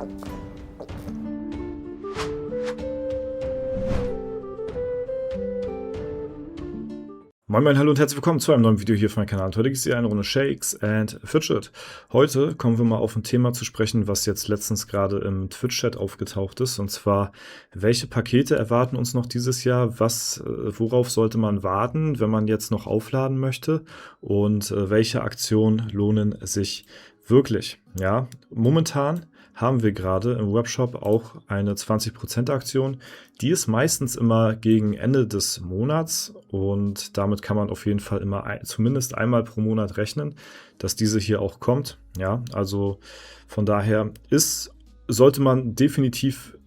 Moin Moin, hallo und herzlich willkommen zu einem neuen Video hier auf meinem Kanal. Heute gibt es hier eine Runde Shakes and Fidget. Heute kommen wir mal auf ein Thema zu sprechen, was jetzt letztens gerade im Twitch-Chat aufgetaucht ist. Und zwar, welche Pakete erwarten uns noch dieses Jahr? Worauf sollte man warten, wenn man jetzt noch aufladen möchte? Und welche Aktionen lohnen sich wirklich? Ja, momentan haben wir gerade im Webshop auch eine 20% Aktion. Die ist meistens immer gegen Ende des Monats und damit kann man auf jeden Fall immer zumindest einmal pro Monat rechnen, dass diese hier auch kommt. Ja, also von daher sollte man definitiv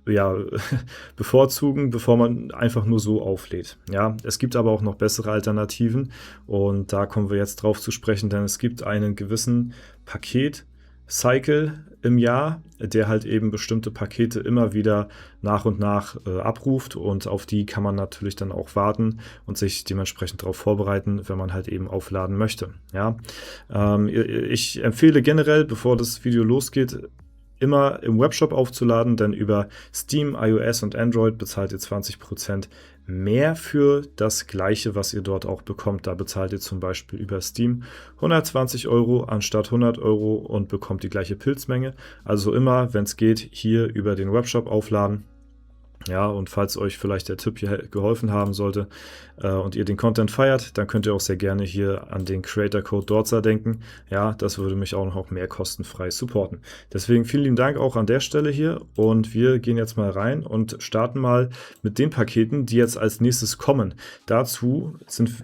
bevorzugen, bevor man einfach nur so auflädt. Ja, es gibt aber auch noch bessere Alternativen und da kommen wir jetzt drauf zu sprechen, denn es gibt einen gewissen Paket-Cycle im Jahr, der halt eben bestimmte Pakete immer wieder nach und nach abruft und auf die kann man natürlich dann auch warten und sich dementsprechend darauf vorbereiten, wenn man halt eben aufladen möchte. Ja, ich empfehle generell, bevor das Video losgeht, immer im Webshop aufzuladen, denn über Steam, iOS und Android bezahlt ihr 20% mehr für das Gleiche, was ihr dort auch bekommt. Da bezahlt ihr zum Beispiel über Steam 120 € anstatt 100 € und bekommt die gleiche Pilzmenge. Also immer, wenn es geht, hier über den Webshop aufladen. Ja, und falls euch vielleicht der Tipp hier geholfen haben sollte und ihr den Content feiert, dann könnt ihr auch sehr gerne hier an den Creator Code Dorza denken. Ja, das würde mich auch noch mehr kostenfrei supporten. Deswegen vielen lieben Dank auch an der Stelle hier und wir gehen jetzt mal rein und starten mal mit den Paketen, die jetzt als nächstes kommen. Dazu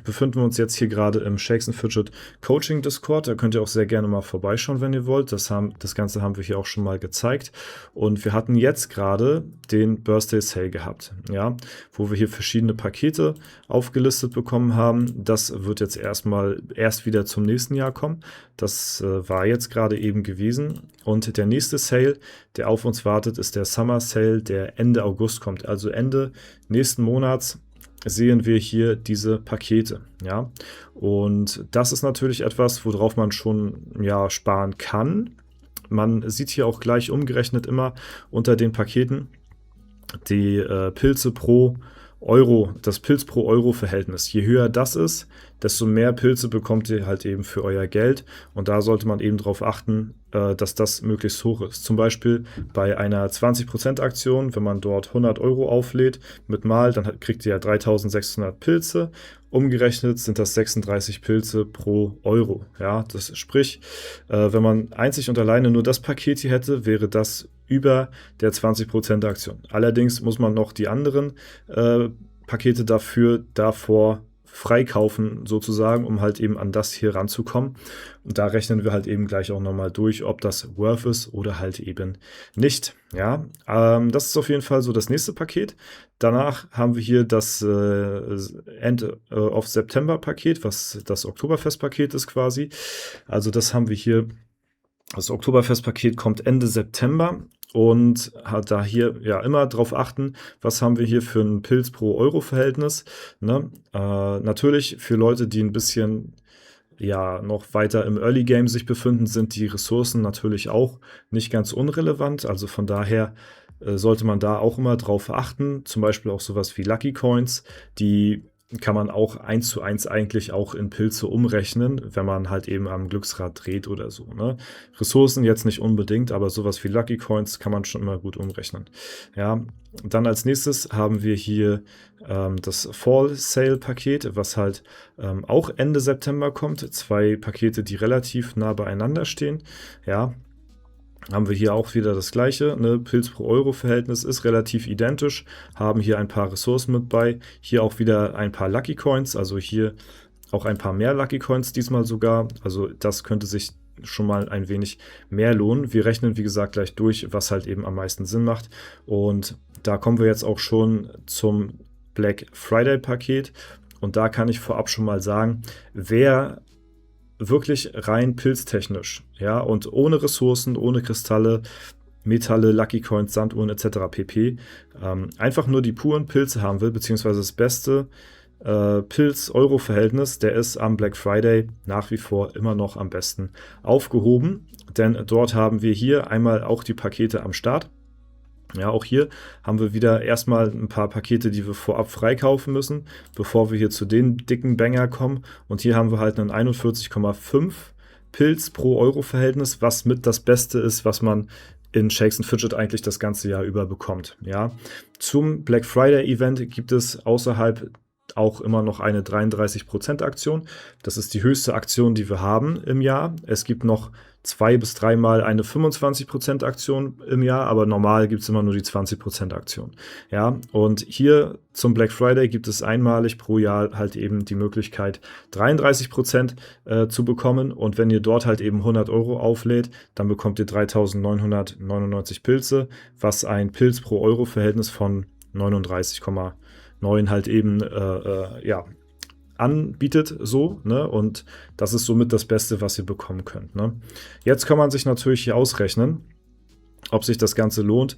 befinden wir uns jetzt hier gerade im Shakes and Fidget Coaching Discord. Da könnt ihr auch sehr gerne mal vorbeischauen, wenn ihr wollt. Das Ganze haben wir hier auch schon mal gezeigt. Und wir hatten jetzt gerade den Birthday Sale gehabt, ja, wo wir hier verschiedene Pakete aufgelistet bekommen haben. Das wird jetzt erst wieder zum nächsten Jahr kommen. Das war jetzt gerade eben gewesen. Und der nächste Sale, der auf uns wartet, ist der Summer Sale, der Ende August kommt. Also Ende nächsten Monats sehen wir hier diese Pakete, ja. Und das ist natürlich etwas, worauf man schon sparen kann. Man sieht hier auch gleich umgerechnet immer unter den Paketen die Pilze pro Euro, das Pilz pro Euro Verhältnis. Je höher das ist, desto mehr Pilze bekommt ihr halt eben für euer Geld. Und da sollte man eben darauf achten, dass das möglichst hoch ist. Zum Beispiel bei einer 20% Aktion, wenn man dort 100 € auflädt mit Mal, dann kriegt ihr ja 3600 Pilze. Umgerechnet sind das 36 Pilze pro Euro. Ja, das sprich, wenn man einzig und alleine nur das Paket hier hätte, wäre das über der 20% Aktion. Allerdings muss man noch die anderen Pakete davor freikaufen sozusagen, um halt eben an das hier ranzukommen. Und da rechnen wir halt eben gleich auch nochmal durch, ob das worth ist oder halt eben nicht. Ja, das ist auf jeden Fall so das nächste Paket. Danach haben wir hier das End of September Paket, was das Oktoberfest-Paket ist quasi. Also das haben wir hier. Das Oktoberfest-Paket kommt Ende September und hat da hier immer drauf achten, was haben wir hier für ein Pilz pro Euro Verhältnis. Ne? Natürlich für Leute, die ein bisschen noch weiter im Early Game sich befinden, sind die Ressourcen natürlich auch nicht ganz unrelevant. Also von daher sollte man da auch immer drauf achten. Zum Beispiel auch sowas wie Lucky Coins, die kann man auch 1:1 eigentlich auch in Pilze umrechnen, wenn man halt eben am Glücksrad dreht oder so. Ne? Ressourcen jetzt nicht unbedingt, aber sowas wie Lucky Coins kann man schon immer gut umrechnen. Ja, dann als nächstes haben wir hier das Fall Sale Paket, was halt auch Ende September kommt. 2 Pakete, die relativ nah beieinander stehen. Ja, haben wir hier auch wieder das gleiche, ne? Pilz pro Euro Verhältnis ist relativ identisch, haben hier ein paar Ressourcen mit bei, hier auch wieder ein paar Lucky Coins, also hier auch ein paar mehr Lucky Coins diesmal sogar, also das könnte sich schon mal ein wenig mehr lohnen. Wir rechnen wie gesagt gleich durch, was halt eben am meisten Sinn macht und da kommen wir jetzt auch schon zum Black Friday Paket und da kann ich vorab schon mal sagen, wer wirklich rein pilztechnisch, ja, und ohne Ressourcen, ohne Kristalle, Metalle, Lucky Coins, Sanduhren etc. pp. Einfach nur die puren Pilze haben will, beziehungsweise das Beste Pilz-Euro-Verhältnis, der ist am Black Friday nach wie vor immer noch am besten aufgehoben, denn dort haben wir hier einmal auch die Pakete am Start. Ja, auch hier haben wir wieder erstmal ein paar Pakete, die wir vorab freikaufen müssen, bevor wir hier zu den dicken Banger kommen. Und hier haben wir halt einen 41,5 Pilz pro Euro-Verhältnis, was mit das Beste ist, was man in Shakes & Fidget eigentlich das ganze Jahr über bekommt. Ja. Zum Black Friday Event gibt es außerhalb auch immer noch eine 33% Aktion. Das ist die höchste Aktion, die wir haben im Jahr. Es gibt noch 2 bis 3 Mal eine 25% Aktion im Jahr, aber normal gibt es immer nur die 20% Aktion. Ja, und hier zum Black Friday gibt es einmalig pro Jahr halt eben die Möglichkeit, 33% zu bekommen. Und wenn ihr dort halt eben 100 Euro auflädt, dann bekommt ihr 3.999 Pilze, was ein Pilz pro Euro Verhältnis von 39,9 halt eben ja, anbietet, so, ne? Und das ist somit das Beste, was ihr bekommen könnt. Ne? Jetzt kann man sich natürlich hier ausrechnen, ob sich das Ganze lohnt,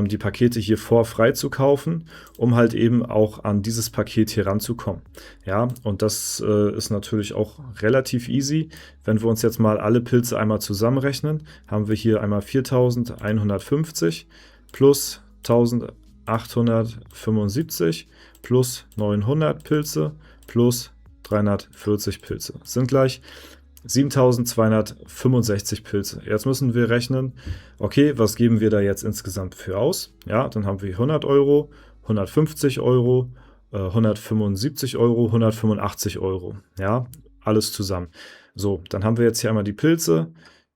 die Pakete hier frei zu kaufen, um halt eben auch an dieses Paket hier ranzukommen. Ja, und das ist natürlich auch relativ easy. Wenn wir uns jetzt mal alle Pilze einmal zusammenrechnen, haben wir hier einmal 4.150 plus 1.875 plus 900 Pilze plus 340 Pilze. Das sind gleich 7.265 Pilze. Jetzt müssen wir rechnen, okay, was geben wir da jetzt insgesamt für aus? Ja, dann haben wir 100 Euro, 150 Euro, 175 Euro, 185 Euro. Ja, alles zusammen. So, dann haben wir jetzt hier einmal die Pilze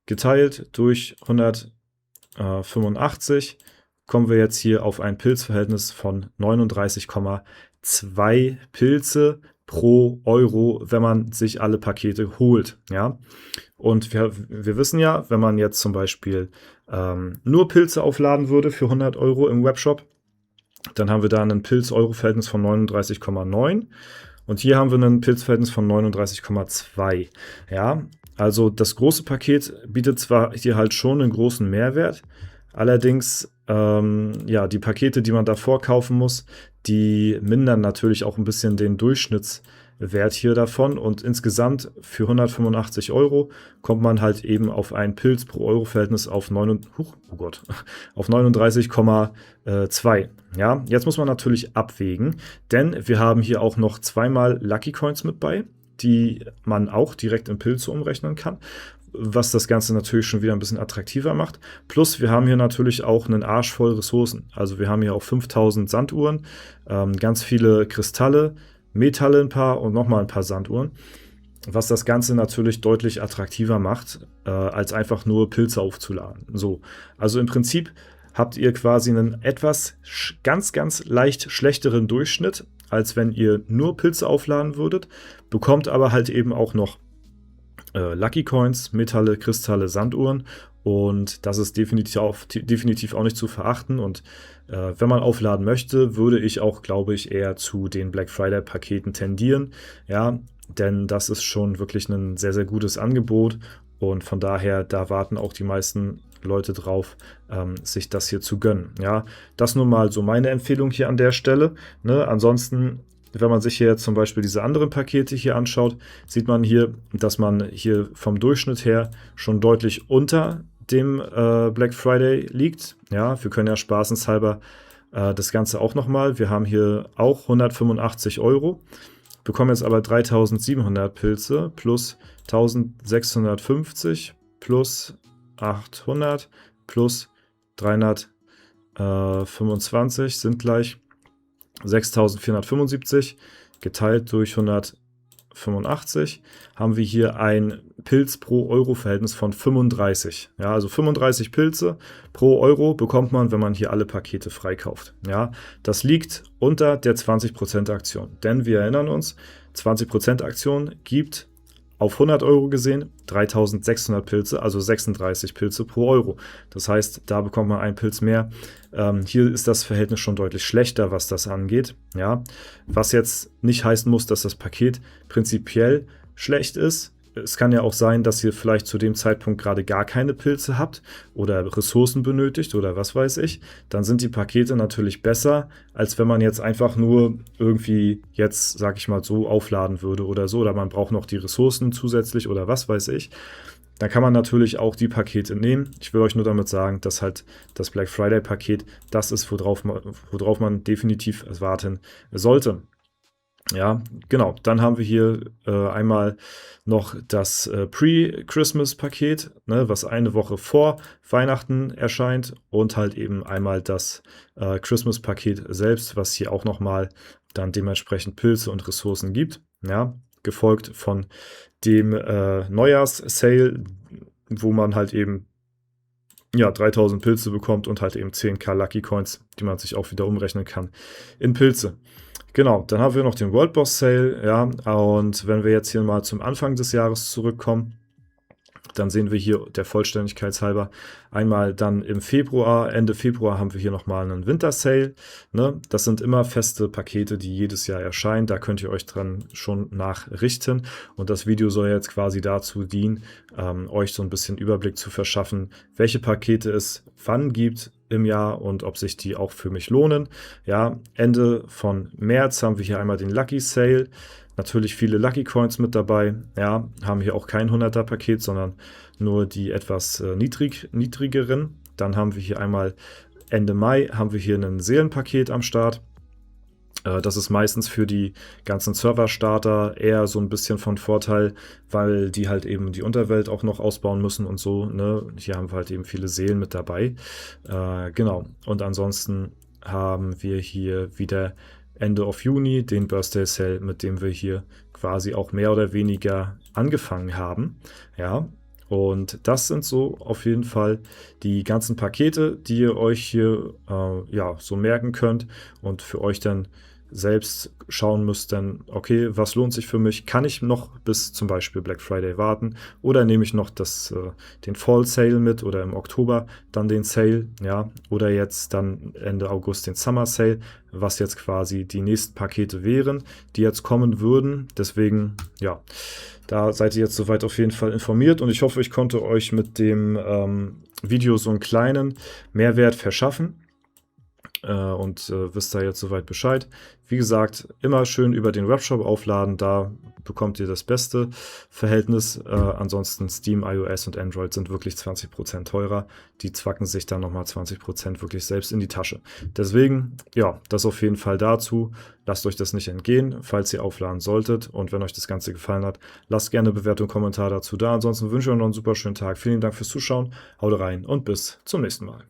geteilt durch 185. Kommen wir jetzt hier auf ein Pilzverhältnis von 39,2 Pilze pro Euro, wenn man sich alle Pakete holt. Ja? Und wir wissen ja, wenn man jetzt zum Beispiel nur Pilze aufladen würde für 100 Euro im Webshop, dann haben wir da ein Pilz-Euro-Verhältnis von 39,9 und hier haben wir ein Pilzverhältnis von 39,2. Ja? Also das große Paket bietet zwar hier halt schon einen großen Mehrwert, allerdings ja, die Pakete, die man davor kaufen muss, die mindern natürlich auch ein bisschen den Durchschnittswert hier davon und insgesamt für 185 Euro kommt man halt eben auf ein Pilz pro Euro Verhältnis auf, auf 39,2. Ja, jetzt muss man natürlich abwägen, denn wir haben hier auch noch zweimal Lucky Coins mit bei, die man auch direkt in Pilze umrechnen kann, was das Ganze natürlich schon wieder ein bisschen attraktiver macht. Plus wir haben hier natürlich auch einen Arsch voll Ressourcen. Also wir haben hier auch 5000 Sanduhren, ganz viele Kristalle, Metalle ein paar und nochmal ein paar Sanduhren, was das Ganze natürlich deutlich attraktiver macht, als einfach nur Pilze aufzuladen. So, also im Prinzip habt ihr quasi einen etwas ganz leicht schlechteren Durchschnitt, als wenn ihr nur Pilze aufladen würdet, bekommt aber halt eben auch noch Lucky Coins, Metalle, Kristalle, Sanduhren und das ist definitiv auch nicht zu verachten und wenn man aufladen möchte, würde ich auch, glaube ich, eher zu den Black Friday Paketen tendieren, ja, denn das ist schon wirklich ein sehr, sehr gutes Angebot und von daher, da warten auch die meisten Leute drauf, sich das hier zu gönnen. Ja, das nun mal so meine Empfehlung hier an der Stelle. Ne? Ansonsten, wenn man sich hier jetzt zum Beispiel diese anderen Pakete hier anschaut, sieht man hier, dass man hier vom Durchschnitt her schon deutlich unter dem Black Friday liegt. Ja, wir können ja spaßenshalber das Ganze auch nochmal. Wir haben hier auch 185 Euro, bekommen jetzt aber 3700 Pilze plus 1650 plus 800 plus 325 sind gleich 6.475 geteilt durch 185 haben wir hier ein Pilz pro Euro Verhältnis von 35. Ja, also 35 Pilze pro Euro bekommt man, wenn man hier alle Pakete freikauft. Ja, das liegt unter der 20% Aktion, denn wir erinnern uns, 20% Aktion gibt auf 100 Euro gesehen 3.600 Pilze, also 36 Pilze pro Euro. Das heißt, da bekommt man einen Pilz mehr. Hier ist das Verhältnis schon deutlich schlechter, was das angeht. Ja, was jetzt nicht heißen muss, dass das Paket prinzipiell schlecht ist. es kann ja auch sein, dass ihr vielleicht zu dem Zeitpunkt gerade gar keine Pilze habt oder Ressourcen benötigt oder was weiß ich. Dann sind die Pakete natürlich besser, als wenn man jetzt einfach nur irgendwie jetzt, sag ich mal, so aufladen würde oder so. Oder man braucht noch die Ressourcen zusätzlich oder was weiß ich. Dann kann man natürlich auch die Pakete nehmen. Ich will euch nur damit sagen, dass halt das Black Friday Paket das ist, worauf man definitiv warten sollte. Ja, genau. Dann haben wir hier einmal noch das Pre-Christmas-Paket, ne, was eine Woche vor Weihnachten erscheint, und halt eben einmal das Christmas-Paket selbst, was hier auch nochmal dann dementsprechend Pilze und Ressourcen gibt. Ja, gefolgt von dem Neujahrs-Sale, wo man halt eben 3000 Pilze bekommt und halt eben 10.000 Lucky Coins, die man sich auch wieder umrechnen kann in Pilze. Genau, dann haben wir noch den World Boss Sale, ja, und wenn wir jetzt hier mal zum Anfang des Jahres zurückkommen, dann sehen wir hier der Vollständigkeit halber einmal dann im Februar, Ende Februar haben wir hier nochmal einen Winter Sale, ne? Das sind immer feste Pakete, die jedes Jahr erscheinen, da könnt ihr euch dran schon nachrichten, und das Video soll jetzt quasi dazu dienen, euch so ein bisschen Überblick zu verschaffen, welche Pakete es wann gibt im Jahr und ob sich die auch für mich lohnen. Ja, Ende von März haben wir hier einmal den Lucky Sale. Natürlich viele Lucky Coins mit dabei. Ja, haben hier auch kein 100er Paket, sondern nur die etwas niedrigeren. Dann haben wir hier einmal Ende Mai haben wir hier ein Seelenpaket am Start. Das ist meistens für die ganzen Server-Starter eher so ein bisschen von Vorteil, weil die halt eben die Unterwelt auch noch ausbauen müssen und so. Ne? Hier haben wir halt eben viele Seelen mit dabei. Genau. Und ansonsten haben wir hier wieder Ende of Juni den Birthday Sale, mit dem wir hier quasi auch mehr oder weniger angefangen haben. Ja. Und das sind so auf jeden Fall die ganzen Pakete, die ihr euch hier so merken könnt und für euch dann selbst schauen müsst, dann, okay, was lohnt sich für mich? Kann ich noch bis zum Beispiel Black Friday warten oder nehme ich noch den Fall Sale mit oder im Oktober dann den Sale, ja, oder jetzt dann Ende August den Summer Sale, was jetzt quasi die nächsten Pakete wären, die jetzt kommen würden. Deswegen, ja, da seid ihr jetzt soweit auf jeden Fall informiert und ich hoffe, ich konnte euch mit dem Video so einen kleinen Mehrwert verschaffen. Und wisst da jetzt soweit Bescheid. Wie gesagt, immer schön über den Webshop aufladen, da bekommt ihr das beste Verhältnis. Ansonsten Steam, iOS und Android sind wirklich 20% teurer. Die zwacken sich dann nochmal 20% wirklich selbst in die Tasche. Deswegen, ja, das auf jeden Fall dazu. Lasst euch das nicht entgehen, falls ihr aufladen solltet. Und wenn euch das Ganze gefallen hat, lasst gerne eine Bewertung, Kommentar dazu da. Ansonsten wünsche ich euch noch einen super schönen Tag. Vielen Dank fürs Zuschauen. Haut rein und bis zum nächsten Mal.